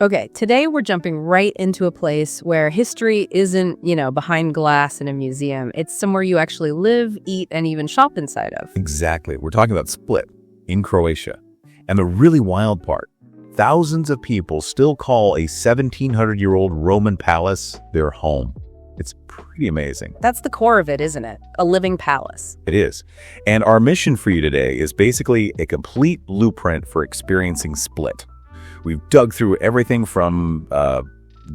Okay, today we're jumping right into a place where history isn't, behind glass in a museum. It's somewhere you actually live, eat, and even shop inside of. Exactly. We're talking about Split in Croatia. And the really wild part, thousands of people still call a 1,700-year-old Roman palace their home. It's pretty amazing. That's the core of it, isn't it? A living palace. It is. And our mission for you today is basically a complete blueprint for experiencing Split. We've dug through everything from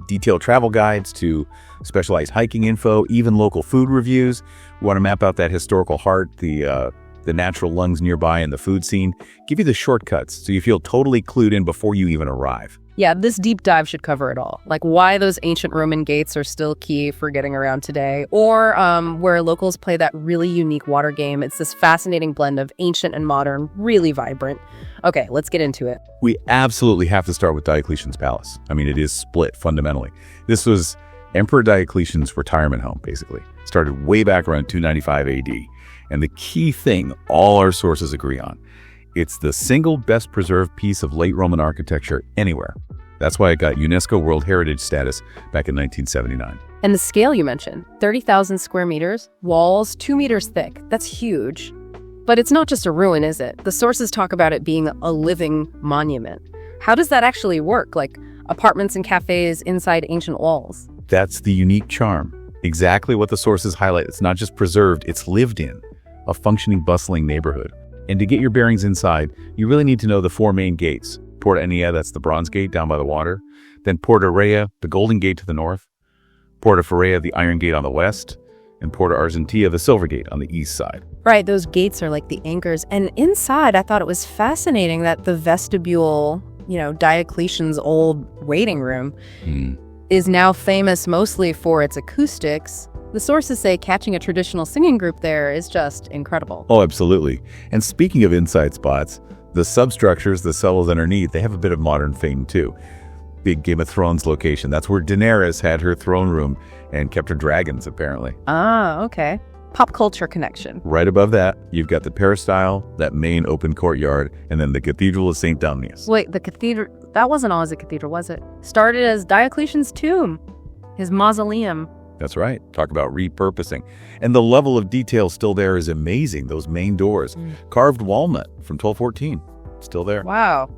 detailed travel guides to specialized hiking info, even local food reviews. We want to map out that historical heart, the natural lungs nearby, and the food scene. Give you the shortcuts so you feel totally clued in before you even arrive. Yeah, this deep dive should cover it all. Like why those ancient Roman gates are still key for getting around today, or where locals play that really unique water game. It's this fascinating blend of ancient and modern, really vibrant. Okay, let's get into it. We absolutely have to start with Diocletian's palace. I mean, it is Split fundamentally. This was Emperor Diocletian's retirement home, basically. It started way back around 295 AD. And the key thing all our sources agree on, it's the single best preserved piece of late Roman architecture anywhere. That's why it got UNESCO World Heritage status back in 1979. And the scale you mentioned, 30,000 square meters, walls 2 meters thick. That's huge. But it's not just a ruin, is it? The sources talk about it being a living monument. How does that actually work? Like apartments and cafes inside ancient walls? That's the unique charm. Exactly what the sources highlight. It's not just preserved, it's lived in. A functioning, bustling neighborhood. And to get your bearings inside, you really need to know the 4 main gates. Porta Ennea, that's the bronze gate down by the water. Then Porta Rhea, the golden gate to the north. Porta Ferrea, the iron gate on the west. And Porta Argentea, the silver gate on the east side. Right, those gates are like the anchors. And inside, I thought it was fascinating that the vestibule, Diocletian's old waiting room, is now famous mostly for its acoustics. The sources say catching a traditional singing group there is just incredible. Oh, absolutely. And speaking of inside spots, the substructures, the cells underneath, they have a bit of modern fame too. Big Game of Thrones location. That's where Daenerys had her throne room and kept her dragons, apparently. Ah, okay. Pop culture connection. Right above that, you've got the peristyle, that main open courtyard, and then the Cathedral of St. Dalmatia. Wait, the cathedral, that wasn't always a cathedral, was it? Started as Diocletian's tomb, his mausoleum. That's right. Talk about repurposing. And the level of detail still there is amazing. Those main doors. Carved walnut from 1214. Still there. Wow.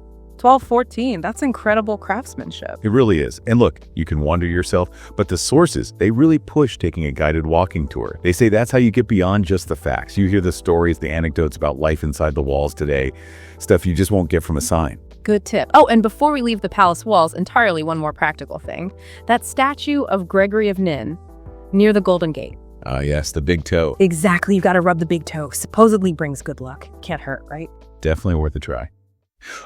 1214. That's incredible craftsmanship. It really is. And look, you can wander yourself, but the sources, they really push taking a guided walking tour. They say that's how you get beyond just the facts. You hear the stories, the anecdotes about life inside the walls today, stuff you just won't get from a sign. Good tip. Oh, and before we leave the palace walls, entirely one more practical thing. That statue of Gregory of Nin near the Golden Gate. Ah, yes, the big toe. Exactly. You got to rub the big toe. Supposedly brings good luck. Can't hurt, right? Definitely worth a try.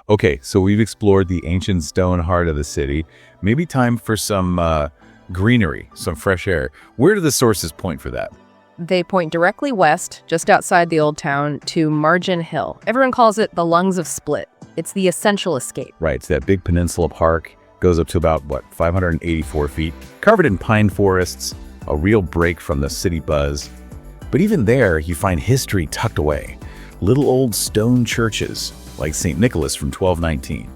Okay, so we've explored the ancient stone heart of the city. Maybe time for some greenery, some fresh air. Where do the sources point for that? They point directly west, just outside the old town, to Margin Hill. Everyone calls it the lungs of Split. It's the essential escape. Right, it's that big peninsula park. Goes up to about, 584 feet. Covered in pine forests. A real break from the city buzz. But even there, you find history tucked away. Little old stone churches, like St. Nicholas from 1219.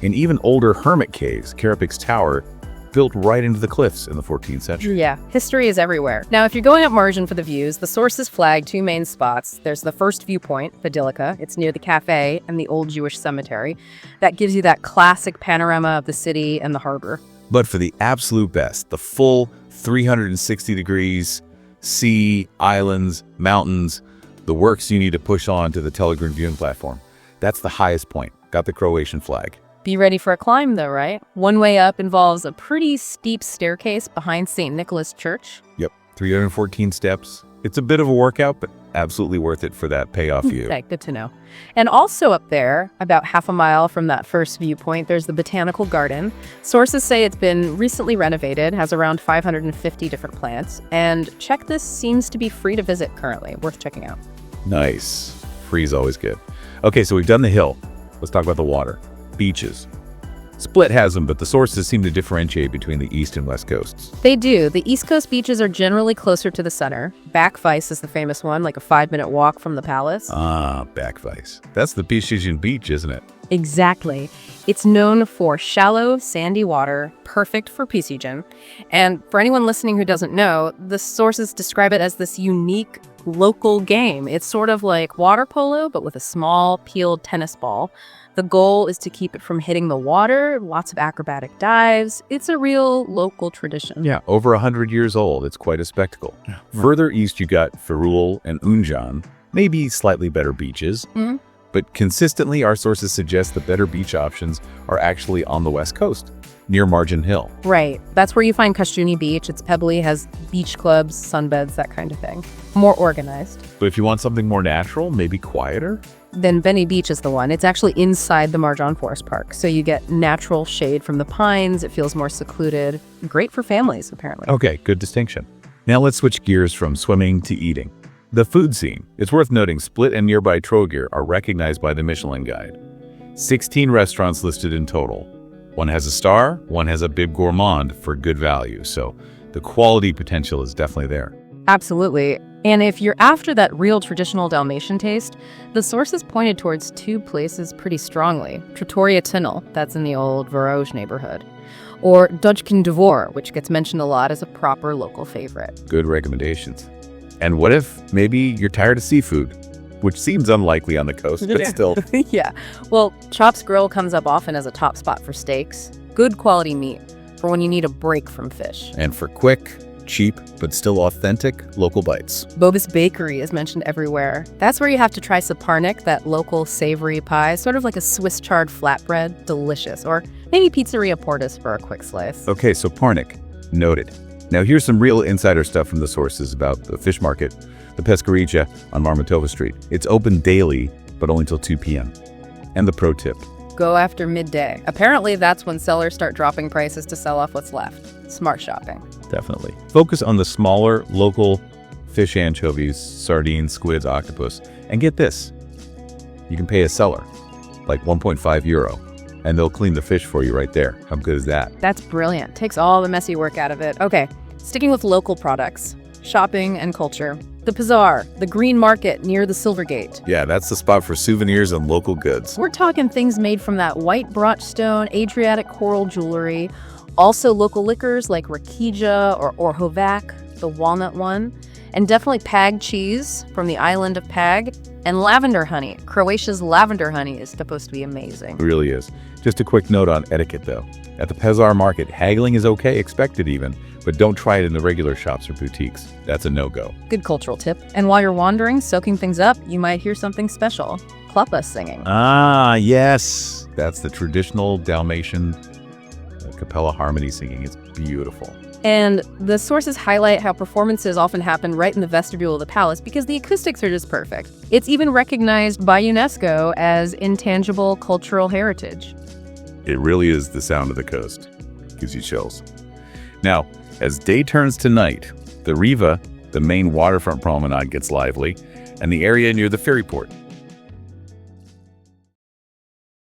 And even older hermit caves, Aleks Tower, built right into the cliffs in the 14th century. Yeah, history is everywhere. Now, if you're going up Margin for the views, the sources flag 2 main spots. There's the first viewpoint, Basilica. It's near the cafe and the old Jewish cemetery. That gives you that classic panorama of the city and the harbor. But for the absolute best, the full 360 degrees, sea, islands, mountains, the works you need to push on to the Telegreen viewing platform. That's the highest point. Got the Croatian flag. Be ready for a climb though, right? One way up involves a pretty steep staircase behind St. Nicholas Church. Yep, 314 steps. It's a bit of a workout, but absolutely worth it for that payoff view. Okay, good to know. And also up there, about half a mile from that first viewpoint, there's the Botanical Garden. Sources say it's been recently renovated, has around 550 different plants, and check this, seems to be free to visit currently. Worth checking out. Nice. Free is always good. Okay, so we've done the hill. Let's talk about the water. Beaches. Split has them, but the sources seem to differentiate between the east and west coasts. They do. The East Coast beaches are generally closer to the center. Backvice is the famous one, like a 5-minute walk from the palace. Ah, Backvice. That's the Picturesque beach, isn't it? Exactly. It's known for shallow, sandy water, perfect for PC gym. And for anyone listening who doesn't know, the sources describe it as this unique local game. It's sort of like water polo, but with a small, peeled tennis ball. The goal is to keep it from hitting the water, lots of acrobatic dives. It's a real local tradition. Yeah, over 100 years old. It's quite a spectacle. Yeah. Further east, you got Ferrol and Unjan, maybe slightly better beaches. Mm-hmm. But consistently, our sources suggest the better beach options are actually on the west coast, near Margin Hill. Right. That's where you find Kashuni Beach. It's pebbly, has beach clubs, sunbeds, that kind of thing. More organized. But if you want something more natural, maybe quieter, then Benny Beach is the one. It's actually inside the Marjan Forest Park, so you get natural shade from the pines. It feels more secluded. Great for families, apparently. Okay, good distinction. Now let's switch gears from swimming to eating. The food scene. It's worth noting Split and nearby Trogir are recognized by the Michelin Guide. 16 restaurants listed in total. One has a star, one has a bib gourmand for good value, so the quality potential is definitely there. Absolutely. And if you're after that real traditional Dalmatian taste, the sources pointed towards two places pretty strongly. Trattoria Tunnel, that's in the old Verooge neighborhood, or Dutchkin de Voor, which gets mentioned a lot as a proper local favorite. Good recommendations. And what if maybe you're tired of seafood, which seems unlikely on the coast, but still. Yeah. Well, Chops Grill comes up often as a top spot for steaks. Good quality meat for when you need a break from fish. And for quick, cheap, but still authentic local bites. Bobus Bakery is mentioned everywhere. That's where you have to try saparnik, that local savory pie, sort of like a Swiss chard flatbread. Delicious. Or maybe Pizzeria Portis for a quick slice. Okay, so Parnik. Noted. Now here's some real insider stuff from the sources about the fish market, the Pescaricia on Marmitova Street. It's open daily, but only till 2 p.m. And the pro tip. Go after midday. Apparently that's when sellers start dropping prices to sell off what's left. Smart shopping. Definitely. Focus on the smaller, local fish, anchovies, sardines, squids, octopus. And get this. You can pay a seller, like €1.5, and they'll clean the fish for you right there. How good is that? That's brilliant. Takes all the messy work out of it. Okay, sticking with local products, shopping and culture. The Pizar, the green market near the Silvergate. Yeah, that's the spot for souvenirs and local goods. We're talking things made from that white brooch stone, Adriatic coral jewelry. Also local liquors like Rakija or Orhovac, the walnut one. And definitely Pag cheese from the island of Pag. And lavender honey. Croatia's lavender honey is supposed to be amazing. It really is. Just a quick note on etiquette, though. At the Pezar market, haggling is okay, expected even, but don't try it in the regular shops or boutiques. That's a no-go. Good cultural tip. And while you're wandering, soaking things up, you might hear something special. Klappa singing. Ah, yes. That's the traditional Dalmatian cappella harmony singing. It's beautiful. And the sources highlight how performances often happen right in the vestibule of the palace because the acoustics are just perfect. It's even recognized by UNESCO as intangible cultural heritage. It really is the sound of the coast. Gives you chills. Now, as day turns to night, the Riva, the main waterfront promenade, gets lively, and the area near the ferry port